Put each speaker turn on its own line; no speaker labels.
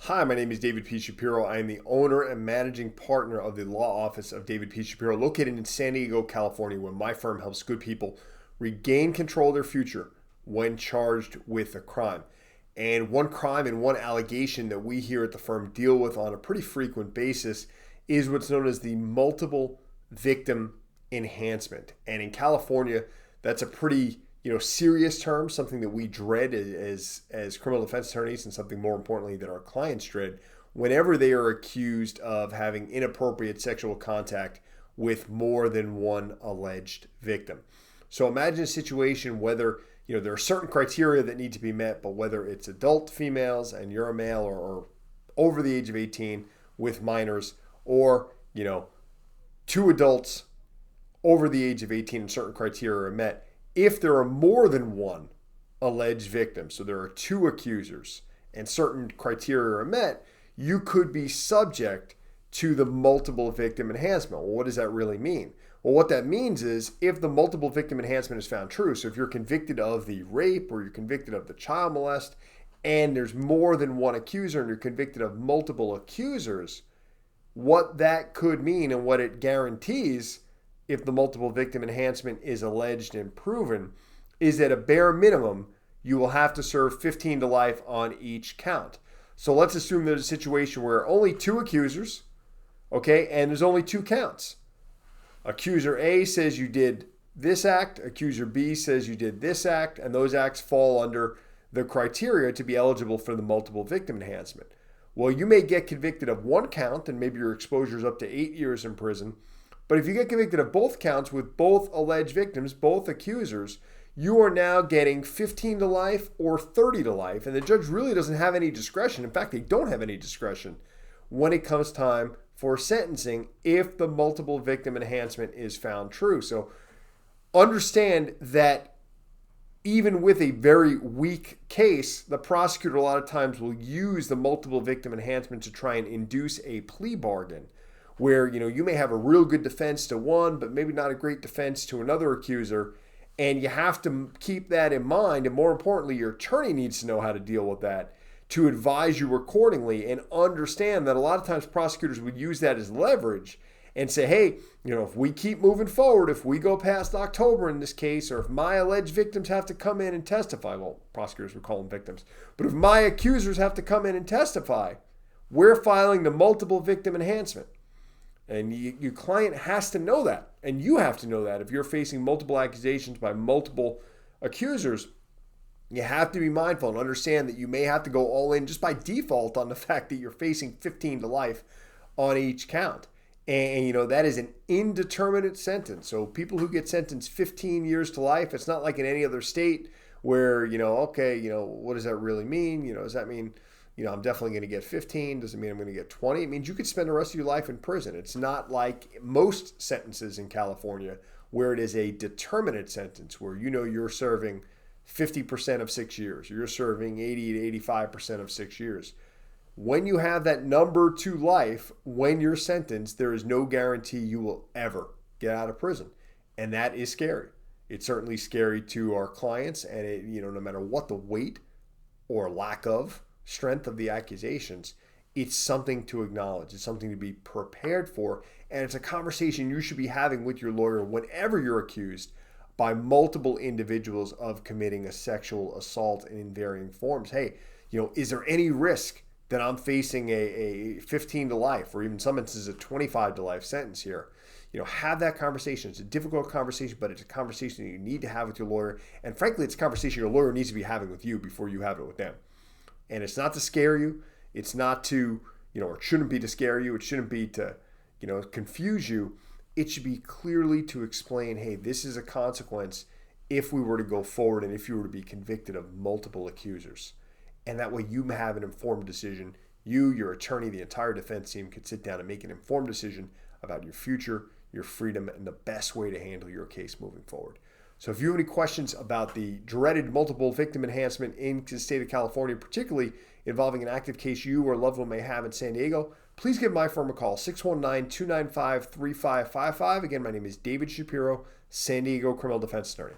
Hi, my name is David P. Shapiro. I am the owner and managing partner of the law office of David P. Shapiro, located in San Diego, California, where my firm helps good people regain control of their future when charged with a crime. And one crime and one allegation that we here at the firm deal with on a pretty frequent basis is what's known as the multiple victim enhancement. And in California, that's a pretty serious term, something that we dread as criminal defense attorneys, and something more importantly that our clients dread whenever they are accused of having inappropriate sexual contact with more than one alleged victim. So imagine a situation whether there are certain criteria that need to be met, but whether it's adult females and you're a male or over the age of 18 with minors, or two adults over the age of 18 and certain criteria are met. If there are more than one alleged victim, so there are two accusers and certain criteria are met, you could be subject to the multiple victim enhancement. Well, what does that really mean? Well, what that means is if the multiple victim enhancement is found true, so if you're convicted of the rape or you're convicted of the child molest and there's more than one accuser and you're convicted of multiple accusers, what that could mean and what it guarantees if the multiple victim enhancement is alleged and proven is that a bare minimum, you will have to serve 15 to life on each count. So let's assume there's a situation where only two accusers, okay, and there's only two counts. Accuser A says you did this act, accuser B says you did this act, and those acts fall under the criteria to be eligible for the multiple victim enhancement. Well, you may get convicted of one count and maybe your exposure is up to 8 years in prison. But if you get convicted of both counts with both alleged victims, both accusers, you are now getting 15 to life or 30 to life. And the judge really doesn't have any discretion. In fact, they don't have any discretion when it comes time for sentencing if the multiple victim enhancement is found true. So understand that even with a very weak case, the prosecutor a lot of times will use the multiple victim enhancement to try and induce a plea bargain, where you may have a real good defense to one, but maybe not a great defense to another accuser, and you have to keep that in mind. And more importantly, your attorney needs to know how to deal with that to advise you accordingly, and understand that a lot of times prosecutors would use that as leverage and say, hey, if we keep moving forward, if we go past October in this case, or if my alleged victims have to come in and testify, well, prosecutors would call them victims, but if my accusers have to come in and testify, we're filing the multiple victim enhancement. And your client has to know that, and you have to know that. If you're facing multiple accusations by multiple accusers, you have to be mindful and understand that you may have to go all in just by default on the fact that you're facing 15 to life on each count. And that is an indeterminate sentence. So people who get sentenced 15 years to life, it's not like in any other state where, what does that really mean? Does that mean I'm definitely going to get 15. Doesn't mean I'm going to get 20. It means you could spend the rest of your life in prison. It's not like most sentences in California where it is a determinate sentence where you're serving 50% of 6 years. You're serving 80 to 85% of 6 years. When you have that number to life, when you're sentenced, there is no guarantee you will ever get out of prison. And that is scary. It's certainly scary to our clients, and no matter what the weight or lack of strength of the accusations, it's something to acknowledge. It's something to be prepared for. And it's a conversation you should be having with your lawyer whenever you're accused by multiple individuals of committing a sexual assault in varying forms. Hey, is there any risk that I'm facing a 15 to life, or even some instances a 25 to life sentence here? Have that conversation. It's a difficult conversation, but it's a conversation that you need to have with your lawyer. And frankly, it's a conversation your lawyer needs to be having with you before you have it with them. And it's not to scare you. It's not to, or it shouldn't be to scare you. It shouldn't be to, confuse you. It should be clearly to explain, hey, this is a consequence if we were to go forward and if you were to be convicted of multiple accusers. And that way you have an informed decision. You, your attorney, the entire defense team could sit down and make an informed decision about your future, your freedom, and the best way to handle your case moving forward. So if you have any questions about the dreaded multiple victim enhancement in the state of California, particularly involving an active case you or a loved one may have in San Diego, please give my firm a call, 619-295-3555. Again, my name is David Shapiro, San Diego criminal defense attorney.